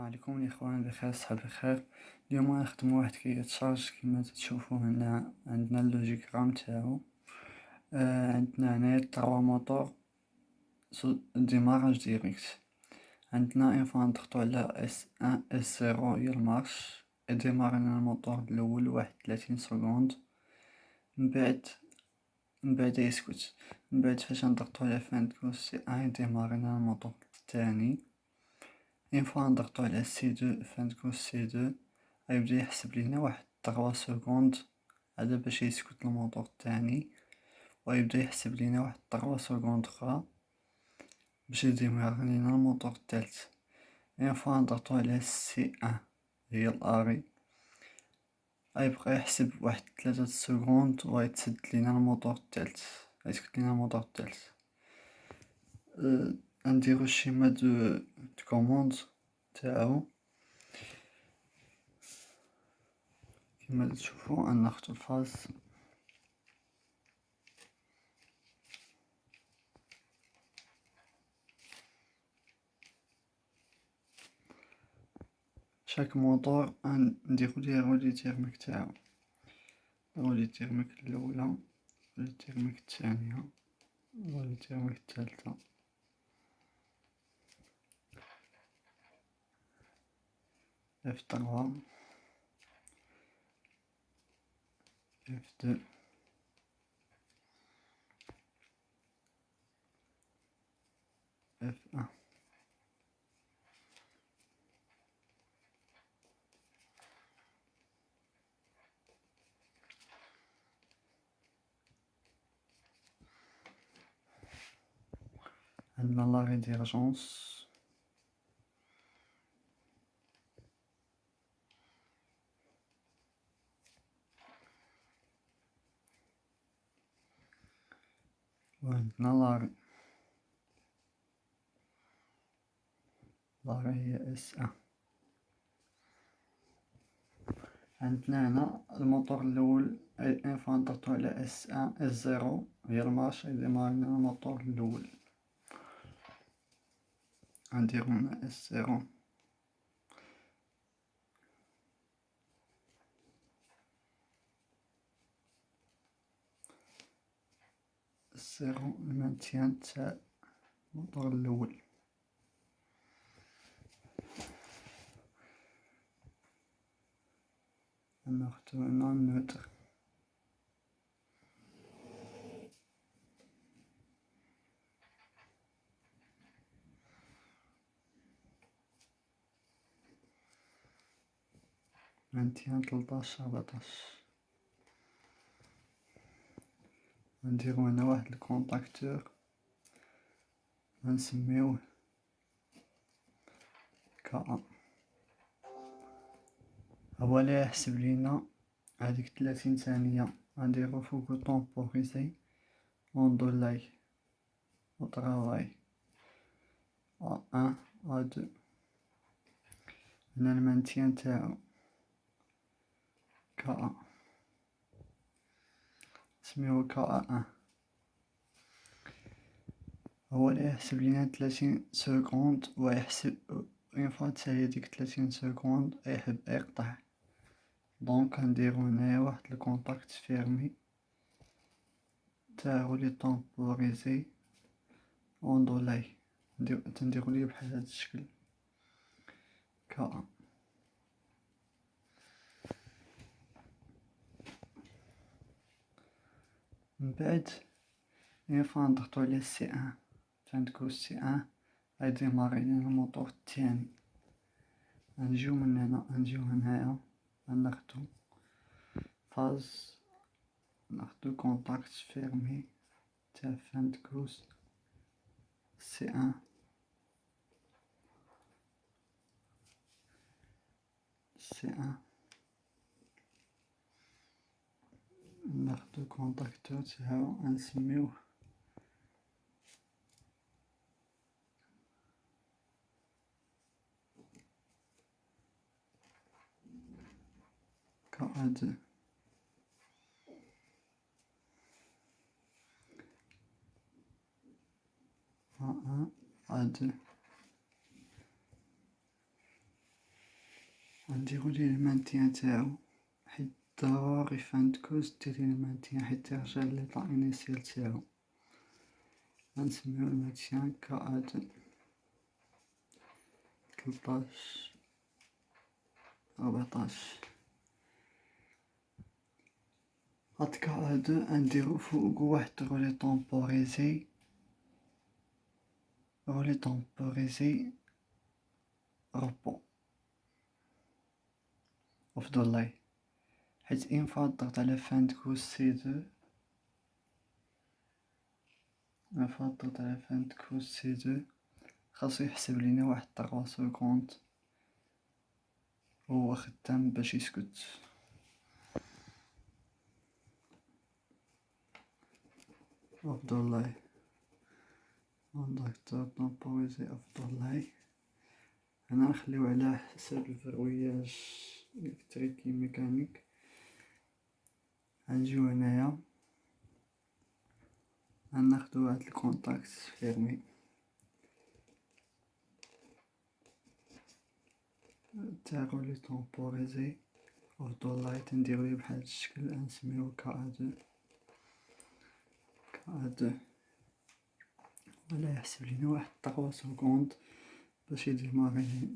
عليكم الإخوان، بخير صحة بخير. اليوم غنخدمو واحد كيتشارج كما تشوفوا هنا. عندنا اللوجيك رام تاعو. عندنا هنايا 3 موتور ديماراج ديريكت. عندنا اون فوا نضغطو على S1 S0 هي المارش، يديماري لنا الموتور الاول واحد 30 سكوند، من بعد يسكت. من بعد فاش نضغطو على فان كوس C1 يديماري لنا الموتور الثاني. اون فوا نضغطو على C2 فان كوس C2 غيبدا يحسب لينا واحد 3 سكوند هذا باش يسكت الموتور الثاني، ويبدا يحسب لينا واحد 3 سكوند اخرى باش يديماري لينا الموتور الثالث. اون فوا نضغطو على C1 هي الاري، غيبقى يحسب واحد 3 سكوند ويتسد لينا الموتور الثالث، غيسكت لينا الموتور الثالث. نديرو الشيما دو كوموند تاعو كما تشوفوا. ناخدو الفاز شاك موتور نديرو ليه رولي تيرميك تاعو، رولي تيرميك الاولى، رولي تيرميك الثانيه، رولي تيرميك الثالثه. F3 F2 F1. عندنا لاغي ديرجونس، وعندنا لاغي هي S1. عندنا هنا الموتور الاول اون فوا نضغطو على S1 S0 هي المارش يديماري لنا الموتور الاول. غنديرو هنا S0 المانتيان تاع الموتور الاول. ناخدو هنا النوتر، مانتيان 13 14. نديرو هنا واحد الكونتاكتور غنسميوه كا، هو اللي يحسب لينا هاديك 30 ثانية. غنديرو فوقو طومبوريزي اوندولاي او طراواي A1 A2. هنا المانتيان تاعو كا، نسميوه كا1. هو اللي يحسب لينا 30 سكوند، ويحسب اون فوا تسالي ديك 30 سكوند يحب يقطع. دونك نديرو هنايا واحد الكونتاكت فيرمي تاعو لي طومبوريزي اوندولاي، تنديرو ليه بحال هاد الشكل كا. من بعد اون فوا نضغطو على C1 فندكو C1 غيديماري لينا الموتور الثاني. غنجيو من هنا، غنجيو هنايا غناخدو فاز، ناخدو كونتاكت فيرمي تاع فندكوس C1 ناخدو كونتاكتور تاعو غنسميوه كا2. A1 A2 نديرو ليه المانتيان تاعو، حيت ضروري فانتكوز ديري المانتيان حيت يرجع ليطا انيسيال تاعو. غنسميو المانتيان كأد 13 14. هاد كأد نديرو فوقو واحد رولي طومبوريزي، رولي طومبوريزي روبو وفضل لاي، حيت اين فوا ضغط على فانتكوز سي دو، اين فوا ضغط على فانتكوز سي دو خاصو يحسب لينا واحد 3 سكوند وهو خدام باش يسكت. أفضل لاي ندكتور طومبوريزي أفضل لاي. هنا نخليو على حساب الفروياج إلكتريكي ميكانيك. غنجيو هنايا غناخدو هاد الكونتاكت فيرمي تاع رولي طومبوريزي أفضل لاي، تنديرو ليه بحال هاد الشكل، غنسميوه كأ2 ولا يحسب لينا واحد 3 سكوند باش يديماري،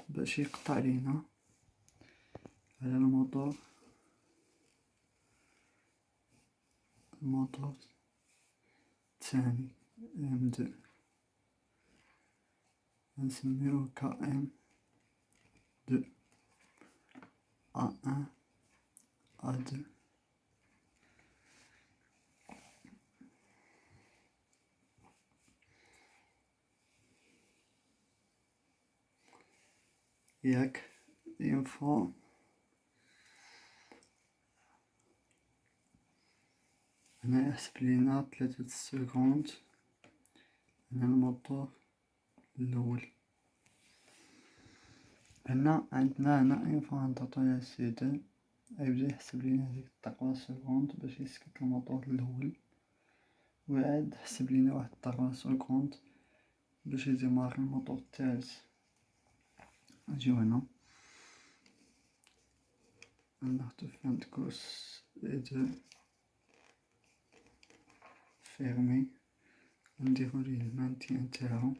باش يقطع لينا على الموتور الثاني M2، نسميوه KM2 A1 A2. ياك ينفع هنا يحسب لينا 3 سكوند على الموتور الاول. هنا عندنا ينفع نضغطو على سي2 يبدا يحسب لينا ديك 3 سكوند باش يسكت الموتور الاول، وعاد حسب لينا واحد 3 سكوند باش يديماري الموتور الثالث. نجيو هنا ناخدو فانتكوز دو فيرمي، نديرو ليه المانتيان تاعو،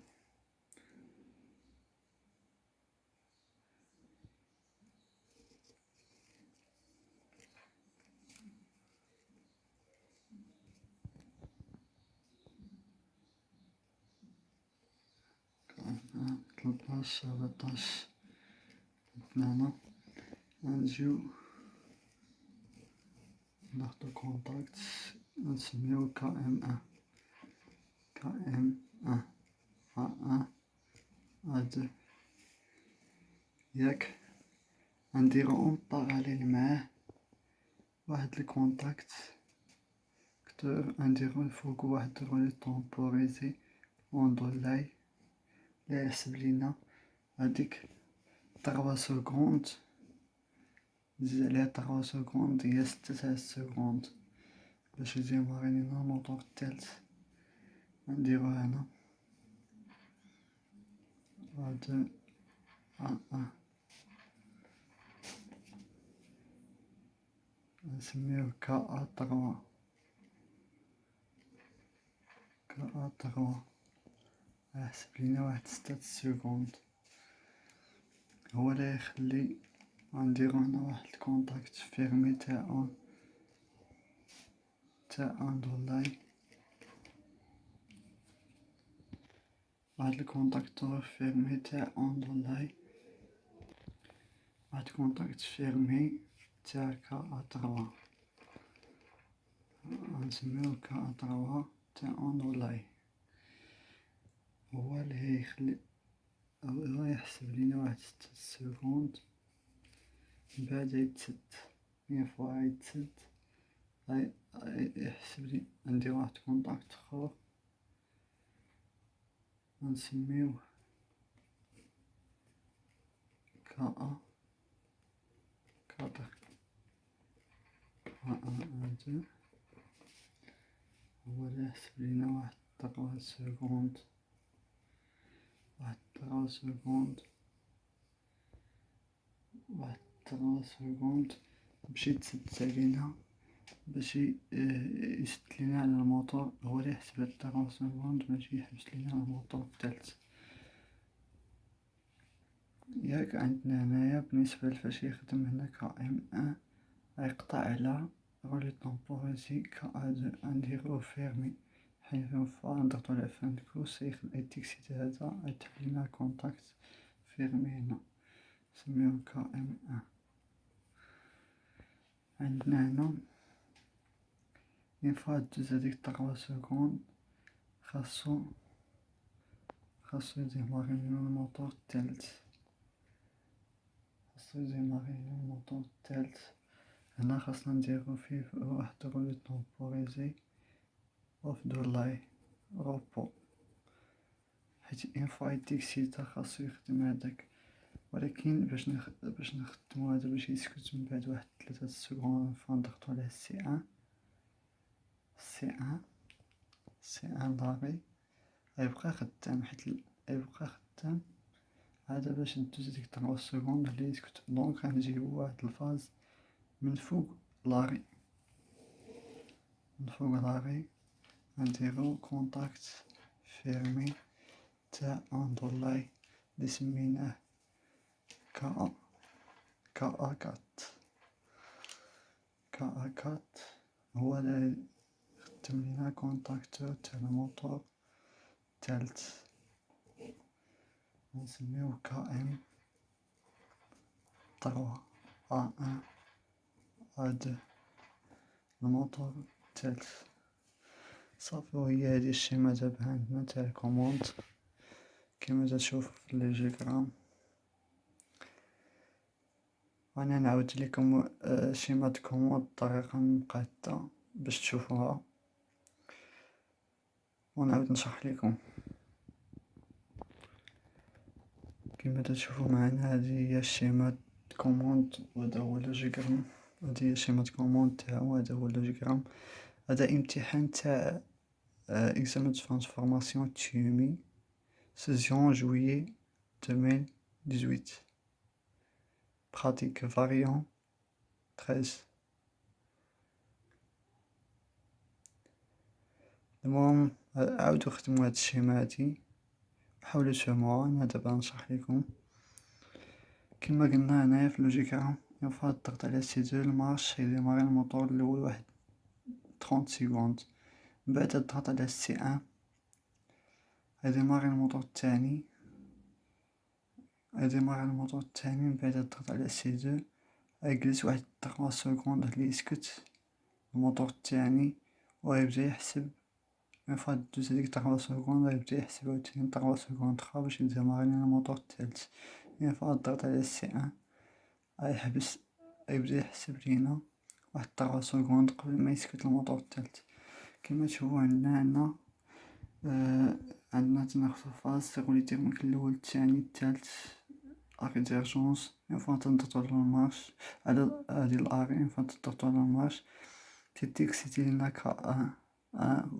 تلطاش 17 هنا. نجيو ناخدو كونتاكت نسميوه KM1 A1 A2. ياك نديرو اون باراليل معاه واحد الكونتاكت كتور، نديرو فوقو واحد رولي طومبوريزي اوندولاي لا يحسب لينا هاديك 3 سكوند، نزيد عليها 3 سكوند هي 6 سكوند باش يديماري لينا الموتور الثالث. نديرو هنا A2 A1 نسميوه KA3 يحسب لينا واحد 6 سكوند. هو لا يخلي غنديرو هنا واحد الكونتاكت فيرمي تاع اوندولاي، واحد الكونتاكتور فيرمي تاع اوندولاي، واحد الكونتاكت فيرمي تاع KA3 غنسميوه KA3 تاع اوندولاي. هو اللي يخلي هو يحسب لينا واحد 6 سكوند من بعد يتسد. مية فوا يتسد يحسب لي ندير واحد كونتاكت اخر غنسميوه KA 4 A1 هو اللي يحسب لينا واحد 3 سكوند، واحد 3 سكوند واحد 3 سكوند باش يتسد علينا، باش يسد لينا على الموتور. هو اللي يحسب هاد 3 سكوند باش يحبس لينا الموتور الثالث. ياك عندنا هنايا بالنسبة لفاش يخدم هنا KM1 غيقطع على رولي طومبوريزي KA2 انديرو فيرمي، حيث نضغطو على فان كروس يتكسيت هذا يتحل لنا كونتاكت فيرمي هنا، نسميوه KM1. عندنا هنا اون فوا دوز هاديك 3 سكوند خاصو يديماري لينا الموتور الثالث، هنا خاصنا نديرو فيه واحد رولي طومبوريزي اوف دو لاي روبو، حيت اون فوا يتكسيتا خاصو يخدم هداك. ولكن باش نخدمو هذا باش يسكت من بعد واحد 3 سكوند فنضغطو على سي ان لاغي غيبقى خدام، هذا باش ندوز ديك 3 سكوند اللي يسكت. دونك غنجيبو واحد الفاز من فوق لاغي، غنديرو كونتاكت فيرمي تاع ان دولاي اللي سميناه KA4. هو اللي خدم لينا كونتاكتور تاع الموتور الثالث، نسميوه KM3 A1 A2 الموتور الثالث. صافي، وهي هادي الشيما دابا عندنا تاع الكوموند كيما تشوف في الدياغرام. وانا نعاود لكم شيما كوموند بطريقه مقاده باش تشوفوها ونعاود نشرح لكم. كما تشوفوا معنا هذه هي الشيما كوموند وهذا هو اللوجيغرام. هذه هي شيما كوموند تاعو، هذا هو اللوجيغرام. هذا امتحان تاع اكزامان دو ترانسفورماسيون تيومي 16 جويي 2018 pratique variant 13. المهم عاودو خدمو هاد الشيما هادي، حاولوا تفهموها. انا دابا نشرح لكم. كما قلنا هنايا في اللوجيكا ينفع الضغط على سي2 المارش يديماري الموتور الاول واحد 30 سكوند، من بعد الضغط على سي1 يديماري الموتور الثاني، من بعد الضغط على سي2 يجلس واحد 3 سكوند اللي يسكت الموتور الثاني ويبدا يحسب. من بعد دوز هاديك 3 سكوند يبدا يحسب عاوتاني 3 سكوند اخرى باش يديماري لنا الموتور الثالث. من بعد الضغط على سي1 يحبس، يبدا يحسب لينا واحد 3 سكوند قبل ما يسكت الموتور الثالث. كما تشوفوا عندنا تناخذ فاز تقولي تيرميك الاول الثاني الثالث اري ديرجونس. ينفع تنضغطو على المارش على هادي الاري، ينفع تضغطو على المارش تيكسيتي لنا KA1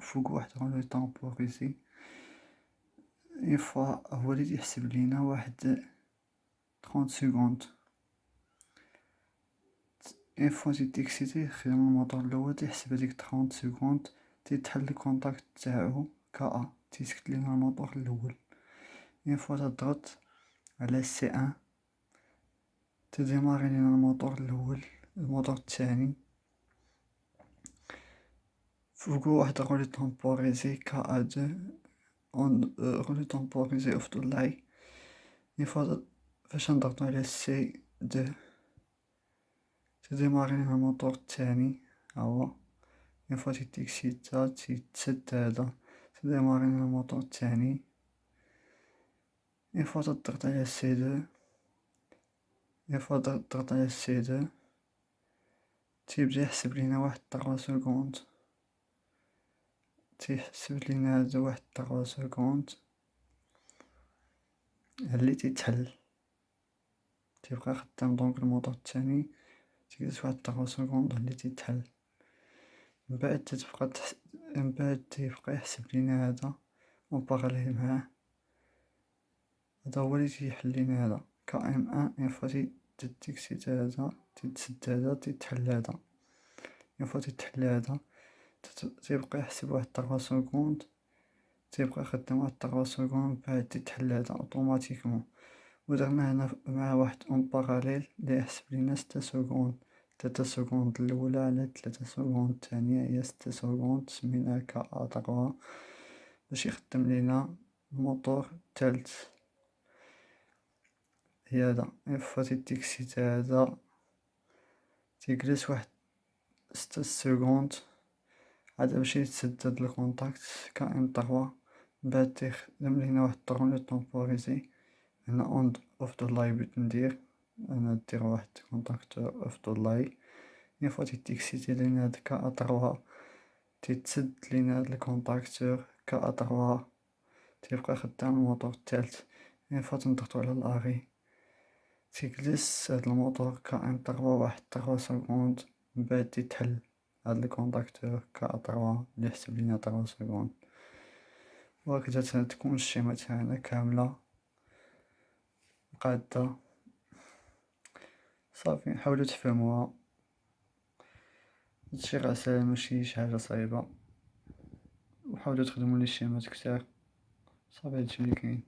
فوق واحد رولي طومبوريزي. ينفع هو اللي يحسب لينا واحد 30 سكوند. اون فوا تيكسيتي يخدم الموتور الاول تيحسب هاديك 30 سكوند تيتحل الكونتاكت تاعو KA تيسكت لينا الموتور الاول. اون فوا تضغط على سي1 تديماري لينا الموتور الاول، الموتور الثاني فوقو واحد رولي طومبوريزي KA2 رولي طومبوريزي اوف دو لاي. اون فوا فاش نضغطو على سي2 تديماري لينا الموتور الثاني، هاهو اون فوا تيتكسيتا تيتسد هذا تديماري لينا الموتور الثاني. اون فوا تضغط على سي2 تيبدا يحسب لينا واحد 3 سكوند، هذا واحد 3 سكوند اللي تيتحل تيبقى خدام. دونك الموتور الثاني تيجلس واحد 3 سكوند اللي تيتحل، من بعد تيبقى يحسب لينا هذا وباراليل معاه. هذا هو اللي تيحل لينا هذا KM1. اون فوا التيكسي هذا تيتسد هذا تيتحل هذا. اون فوا تيتحل هذا تيبقى يحسب واحد 3 سكوند، تيبقى خدام واحد 3 سكوند بعد تيتحل هذا اوتوماتيكمون. ودرنا هنا مع واحد اون باراليل اللي يحسب لينا 6 سكوند. 3 سكوند الاولى على 3 سكوند الثانيه هي 6 سكوند، سميناها كا3 باش يخدم لينا الموتور الثالث. هي هذا اون فوا تيكسيت هذا تيجلس واحد 6 سكوند عاد باش يتسد هاد الكونتاكت كا3. من بعد تيخدم لينا واحد طروني طومبوريزي. هنا اون اوف دو لاي بغيت ندير، انا دير واحد كونتاكتور اوف دو لاي. اون فوا تيكسيتي لينا هاد كا3 تيتسد لينا هاد الكونتاكتور كا3 تيبقى خدام الموتور الثالث. اون فوا تنضغطو على الاري تيجلس هاد الموتور كا3 واحد 3 سكوند، من بعد تيتحل هاد الكونتاكتور كا3 اللي يحسب لينا 3 سكوند. وهكذا تكون الشيمة تاعنا كاملة قادة. صافي حاولوا تفهموها، هادشي راه ساهل ماشي شي حاجة صعيبة، وحاولوا تخدموا لي شيمات كتار. صافي هادشي اللي كاين.